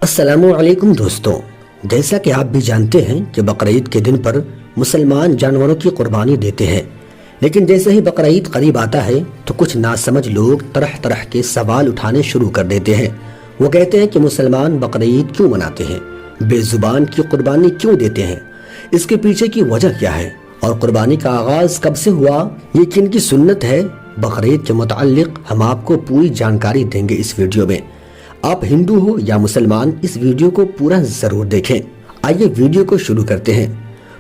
السلام علیکم دوستوں، جیسا کہ آپ بھی جانتے ہیں کہ بقرعید کے دن پر مسلمان جانوروں کی قربانی دیتے ہیں، لیکن جیسے ہی بقرعید قریب آتا ہے تو کچھ ناسمجھ لوگ طرح طرح کے سوال اٹھانے شروع کر دیتے ہیں۔ وہ کہتے ہیں کہ مسلمان بقرعید کیوں مناتے ہیں، بے زبان کی قربانی کیوں دیتے ہیں، اس کے پیچھے کی وجہ کیا ہے اور قربانی کا آغاز کب سے ہوا، یہ کن کی سنت ہے۔ بقرعید کے متعلق ہم آپ کو پوری جانکاری دیں گے اس ویڈیو میں۔ آپ ہندو ہو یا مسلمان، اس ویڈیو کو پورا ضرور دیکھیں۔ آئیے ویڈیو کو شروع کرتے ہیں۔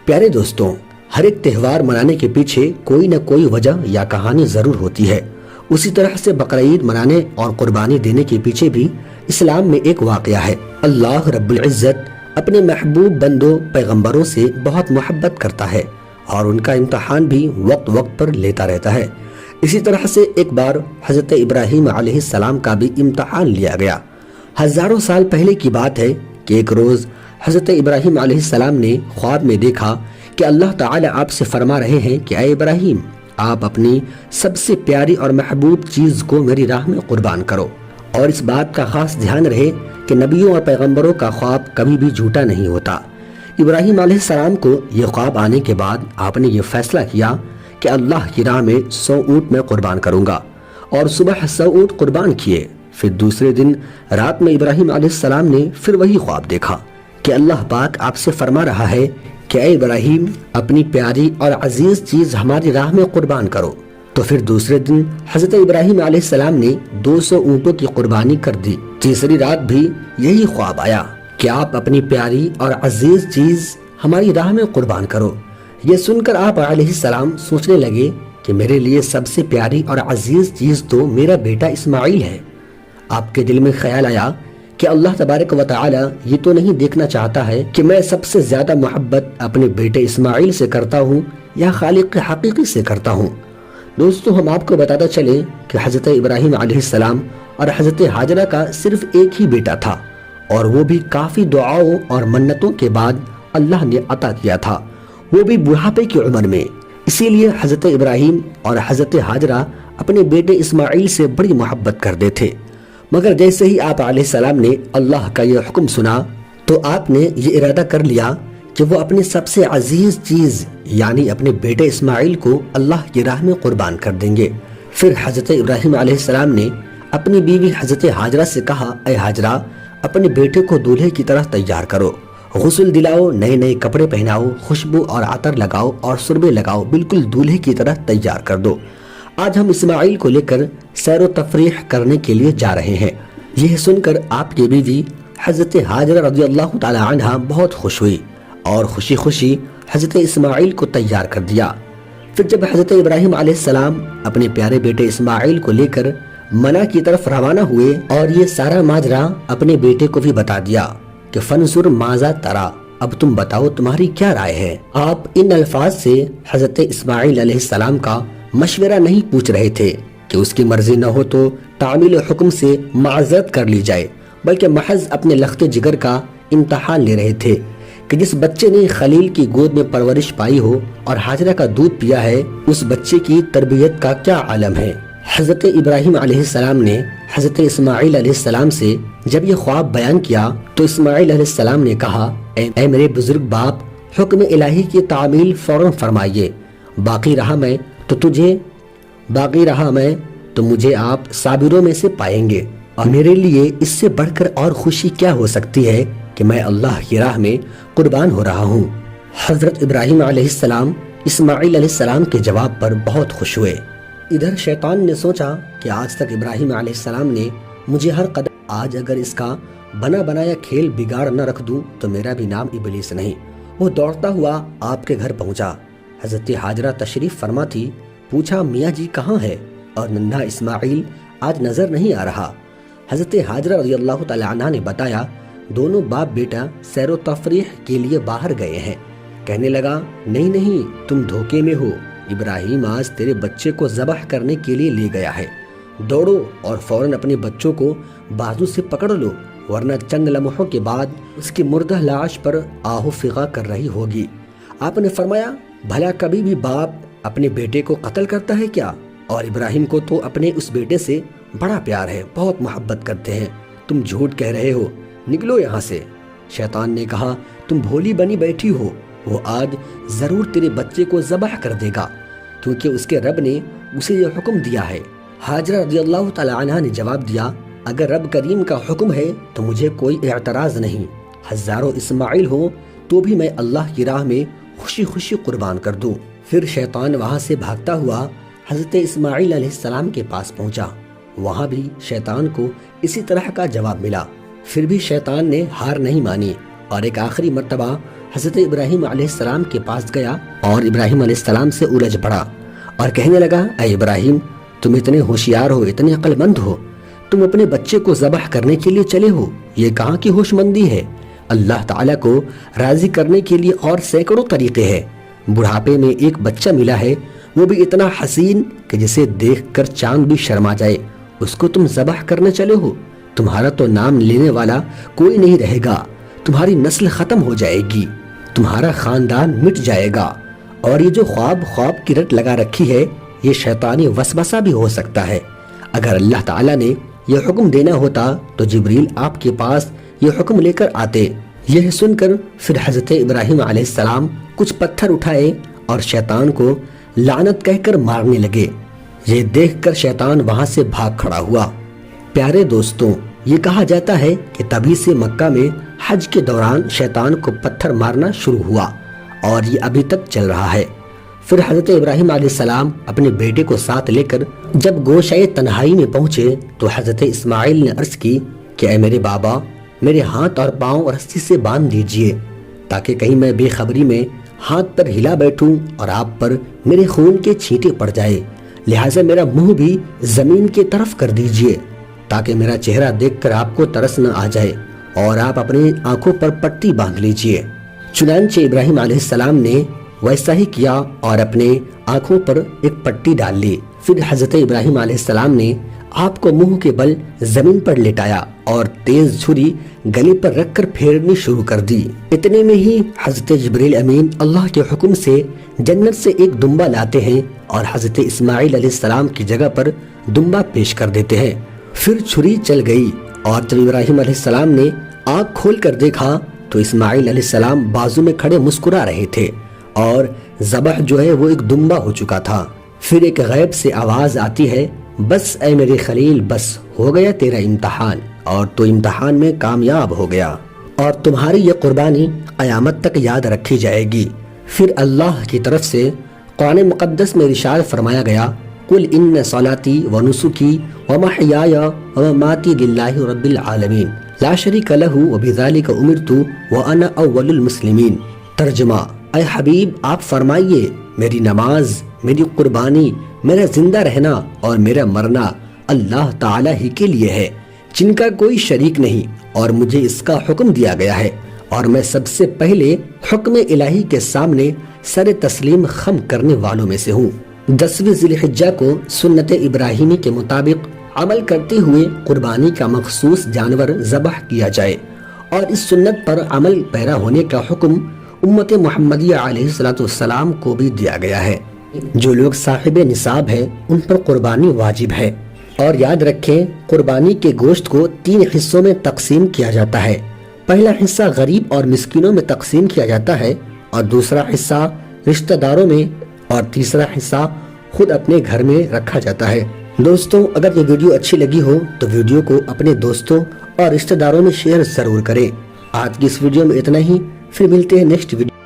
پیارے دوستوں، ہر ایک تہوار منانے کے پیچھے کوئی نہ کوئی وجہ یا کہانی ضرور ہوتی ہے۔ اسی طرح سے بقرعید منانے اور قربانی دینے کے پیچھے بھی اسلام میں ایک واقعہ ہے۔ اللہ رب العزت اپنے محبوب بندوں پیغمبروں سے بہت محبت کرتا ہے اور ان کا امتحان بھی وقت وقت پر لیتا رہتا ہے۔ اسی طرح سے ایک بار حضرت ابراہیم علیہ السلام کا بھی امتحان لیا گیا۔ ہزاروں سال پہلے کی بات ہے کہ ایک روز حضرت ابراہیم علیہ السلام نے خواب میں دیکھا کہ اللہ تعالی آپ سے فرما رہے ہیں کہ اے ابراہیم، آپ اپنی سب سے پیاری اور محبوب چیز کو میری راہ میں قربان کرو، اور اس بات کا خاص دھیان رہے کہ نبیوں اور پیغمبروں کا خواب کبھی بھی جھوٹا نہیں ہوتا۔ ابراہیم علیہ السلام کو یہ خواب آنے کے بعد آپ نے یہ فیصلہ کیا کہ اللہ کی راہ میں 100 اونٹ میں قربان کروں گا، اور صبح 100 اونٹ قربان کیے۔ پھر دوسرے دن رات میں ابراہیم علیہ السلام نے پھر وہی خواب دیکھا کہ اللہ پاک آپ سے فرما رہا ہے کہ اے ابراہیم، اپنی پیاری اور عزیز چیز ہماری راہ میں قربان کرو۔ تو پھر دوسرے دن حضرت ابراہیم علیہ السلام نے 200 اونٹوں کی قربانی کر دی۔ تیسری رات بھی یہی خواب آیا کہ آپ اپنی پیاری اور عزیز چیز ہماری راہ میں قربان کرو۔ یہ سن کر آپ علیہ السلام سوچنے لگے کہ میرے لیے سب سے پیاری اور عزیز چیز تو میرا بیٹا اسماعیل ہے۔ آپ کے دل میں خیال آیا کہ اللہ تبارک و تعالی یہ تو نہیں دیکھنا چاہتا ہے کہ میں سب سے زیادہ محبت اپنے بیٹے اسماعیل سے کرتا ہوں یا خالق حقیقی سے کرتا ہوں۔ دوستو، ہم آپ کو بتاتا چلیں کہ حضرت ابراہیم علیہ السلام اور حضرت حاجرہ کا صرف ایک ہی بیٹا تھا، اور وہ بھی کافی دعاؤں اور منتوں کے بعد اللہ نے عطا کیا تھا، وہ بھی بڑھاپے کی عمر میں۔ اسی لیے حضرت ابراہیم اور حضرت حاجرہ اپنے بیٹے اسماعیل سے بڑی محبت کرتے تھے۔ مگر جیسے ہی آپ علیہ السلام نے اللہ کا یہ حکم سنا تو آپ نے یہ ارادہ کر لیا کہ وہ اپنے سب سے عزیز چیز یعنی اپنے بیٹے اسماعیل کو اللہ کی راہ میں قربان کر دیں گے۔ پھر حضرت ابراہیم علیہ السلام نے اپنی بیوی حضرت حاجرہ سے کہا، اے حاجرہ، اپنے بیٹے کو دولہے کی طرح تیار کرو، غسل دلاؤ، نئے نئے کپڑے پہناؤ، خوشبو اور عطر لگاؤ اور سربے لگاؤ، بالکل دولہے کی طرح تیار کر دو۔ آج ہم اسماعیل کو لے کر سیر و تفریح کرنے کے لیے جا رہے ہیں۔ یہ سن کر آپ کی بیوی حضرت حاجرہ رضی اللہ تعالی عنہ بہت خوش ہوئی اور خوشی خوشی حضرت اسماعیل کو تیار کر دیا۔ پھر جب حضرت ابراہیم علیہ السلام اپنے پیارے بیٹے اسماعیل کو لے کر منی کی طرف روانہ ہوئے اور یہ سارا ماجرا اپنے بیٹے کو بھی بتا دیا کہ فنظر ماذا ترى، اب تم بتاؤ تمہاری کیا رائے ہے۔ آپ ان الفاظ سے حضرت اسماعیل علیہ السلام کا مشورہ نہیں پوچھ رہے تھے کہ اس کی مرضی نہ ہو تو تعمیل حکم سے معذرت کر لی جائے، بلکہ محض اپنے لخت جگر کا امتحان لے رہے تھے کہ جس بچے نے خلیل کی گود میں پرورش پائی ہو اور حاجرہ کا دودھ پیا ہے، اس بچے کی تربیت کا کیا عالم ہے۔ حضرت ابراہیم علیہ السلام نے حضرت اسماعیل علیہ السلام سے جب یہ خواب بیان کیا تو اسماعیل علیہ السلام نے کہا، اے میرے بزرگ باپ، حکم الہی کی تعمیل فوراً فرمائیے، باقی رہا میں تو مجھے آپ صابروں میں سے پائیں گے، اور میرے لیے اس سے بڑھ کر اور خوشی کیا ہو سکتی ہے کہ میں اللہ کی راہ میں قربان ہو رہا ہوں۔ حضرت ابراہیم علیہ السلام اسماعیل علیہ السلام کے جواب پر بہت خوش ہوئے۔ ادھر شیطان نے سوچا کہ آج تک ابراہیم علیہ السلام نے مجھے ہر قدم، آج اگر اس کا بنا بنایا کھیل بگاڑ نہ رکھ دوں تو میرا بھی نام ابلیس نہیں۔ وہ دوڑتا ہوا آپ کے گھر پہنچا۔ حضرت حاجرہ تشریف فرما تھی۔ پوچھا، میاں جی کہاں ہے؟ اور ننھا اسماعیل آج نظر نہیں آ رہا۔ حضرت حاجرہ رضی اللہ تعالی عنہ نے بتایا، دونوں باپ بیٹا سیر و تفریح کے لیے باہر گئے ہیں۔ کہنے لگا، نہیں تم دھوکے میں ہو، ابراہیم آج تیرے بچے کو ذبح کرنے کے لیے لے گیا ہے، دوڑو اور فوراً اپنے بچوں کو بازو سے پکڑ لو، ورنہ چند لمحوں کے بعد اس کی مردہ لاش پر آہو فغا کر رہی ہوگی۔ آپ نے فرمایا، بھلا کبھی بھی باپ اپنے بیٹے کو قتل کرتا ہے کیا؟ اور ابراہیم کو تو اپنے اس بیٹے سے بڑا پیار ہے، بہت محبت کرتے ہیں، تم جھوٹ کہہ رہے ہو، نکلو یہاں سے۔ شیطان نے کہا تم بھولی بنی بیٹھی ہو، وہ آج ضرور تیرے بچے کو ذبح کر دے گا کیونکہ اس کے رب نے اسے یہ حکم دیا ہے۔ ہاجرہ رضی اللہ تعالی عنہ نے جواب دیا اگر رب کریم کا حکم ہے تو مجھے کوئی اعتراض نہیں، ہزاروں اسماعیل ہو تو بھی میں اللہ کی راہ میں خوشی خوشی قربان کر دوں۔ پھر شیطان وہاں سے بھاگتا ہوا حضرت اسماعیل علیہ السلام کے پاس پہنچا، وہاں بھی شیطان کو اسی طرح کا جواب ملا۔ پھر بھی شیطان نے ہار نہیں مانی اور ایک آخری مرتبہ حضرت ابراہیم علیہ السلام کے پاس گیا اور ابراہیم علیہ السلام سے الجھ پڑا اور کہنے لگا اے ابراہیم، تم اتنے ہوشیار ہو، اتنے عقل مند ہو، تم اپنے بچے کو ذبح کرنے کے لیے چلے ہو، یہ کہاں کی ہوش مندی ہے؟ اللہ تعالیٰ کو راضی کرنے کے لیے اور سینکڑوں طریقے ہیں۔ بڑھاپے میں ایک بچہ ملا ہے، وہ بھی اتنا حسین کہ جسے دیکھ کر چاند بھی شرما جائے، اس کو تم ذبح کرنے چلے ہو؟ تمہارا تو نام لینے والا کوئی نہیں رہے گا، تمہاری نسل ختم ہو جائے گی، تمہارا خاندان مٹ جائے گا۔ اور یہ جو خواب کی رٹ لگا رکھی ہے، یہ شیطانی وسوسہ بھی ہو سکتا ہے۔ اگر اللہ تعالیٰ نے یہ حکم دینا ہوتا تو جبریل آپ کے پاس یہ حکم لے کر آتے۔ یہ سن کر پھر حضرت ابراہیم علیہ السلام کچھ پتھر اٹھائے اور شیطان کو لعنت کہہ کر مارنے لگے۔ یہ دیکھ کر شیطان وہاں سے بھاگ کھڑا ہوا۔ پیارے دوستوں، یہ کہا جاتا ہے کہ تبھی سے مکہ میں حج کے دوران شیطان کو پتھر مارنا شروع ہوا اور یہ ابھی تک چل رہا ہے۔ پھر حضرت ابراہیم علیہ السلام اپنے بیٹے کو ساتھ لے کر جب گوشۂ تنہائی میں پہنچے تو حضرت اسماعیل نے عرض کی کہ اے میرے بابا، میرے ہاتھ اور پاؤں رسی سے باندھ دیجئے تاکہ کہیں میں بے خبری میں ہاتھ پر ہلا بیٹھوں اور آپ پر میرے خون کے چھینٹے پڑ جائے، لہٰذا میرا منہ بھی زمین کی طرف کر دیجئے تاکہ میرا چہرہ دیکھ کر آپ کو ترس نہ آ جائے اور آپ اپنی آنکھوں پر پٹی باندھ لیجئے۔ چنانچہ ابراہیم علیہ السلام نے ویسا ہی کیا اور اپنے آنکھوں پر ایک پٹی ڈال لی۔ پھر حضرت ابراہیم علیہ السلام نے آپ کو منہ کے بل زمین پر لٹایا اور تیز چھری گلے پر رکھ کر پھیرنی شروع کر دی۔ اتنے میں ہی حضرت جبریل امین اللہ کے حکم سے جنت سے ایک دمبا لاتے ہیں اور حضرت اسماعیل علیہ السلام کی جگہ پر دمبا پیش کر دیتے ہیں۔ پھر چھری چل گئی اور جب ابراہیم علیہ السلام نے آنکھ کھول کر دیکھا تو اسماعیل علیہ السلام بازو میں کھڑے مسکرا رہے تھے اور ذبح جو ہے وہ ایک دمبا ہو چکا تھا۔ پھر ایک غیب سے آواز آتی ہے، بس اے میرے خلیل، بس ہو گیا تیرا امتحان اور تو امتحان میں کامیاب ہو گیا اور تمہاری یہ قربانی قیامت تک یاد رکھی جائے گی۔ پھر اللہ کی طرف سے قرآن مقدس میں ارشاد فرمایا گیا، قل ان صلاتی ونسکی ومحیای ومماتی للہ رب العالمین لا شریک لہ وبذالک امرت وانا اول المسلمین۔ ترجمہ، اے حبیب آپ فرمائیے میری نماز، میری قربانی، میرا زندہ رہنا اور میرا مرنا اللہ تعالیٰ ہی کے لیے ہے جن کا کوئی شریک نہیں، اور مجھے اس کا حکم دیا گیا ہے اور میں سب سے پہلے حکم الہی کے سامنے سر تسلیم خم کرنے والوں میں سے ہوں۔ 10ویں ذی الحجہ کو سنت ابراہیمی کے مطابق عمل کرتے ہوئے قربانی کا مخصوص جانور ذبح کیا جائے اور اس سنت پر عمل پیرا ہونے کا حکم امت محمدیہ علیہ السلام کو بھی دیا گیا ہے۔ جو لوگ صاحب نصاب ہیں ان پر قربانی واجب ہے، اور یاد رکھیں قربانی کے گوشت کو 3 حصوں میں تقسیم کیا جاتا ہے۔ پہلا حصہ غریب اور مسکینوں میں تقسیم کیا جاتا ہے اور دوسرا حصہ رشتہ داروں میں اور تیسرا حصہ خود اپنے گھر میں رکھا جاتا ہے۔ دوستوں، اگر یہ ویڈیو اچھی لگی ہو تو ویڈیو کو اپنے دوستوں اور رشتہ داروں میں شیئر ضرور کریں۔ آج کی اس ویڈیو میں اتنا ہی، پھر ملتے ہیں نیکسٹ ویڈیو۔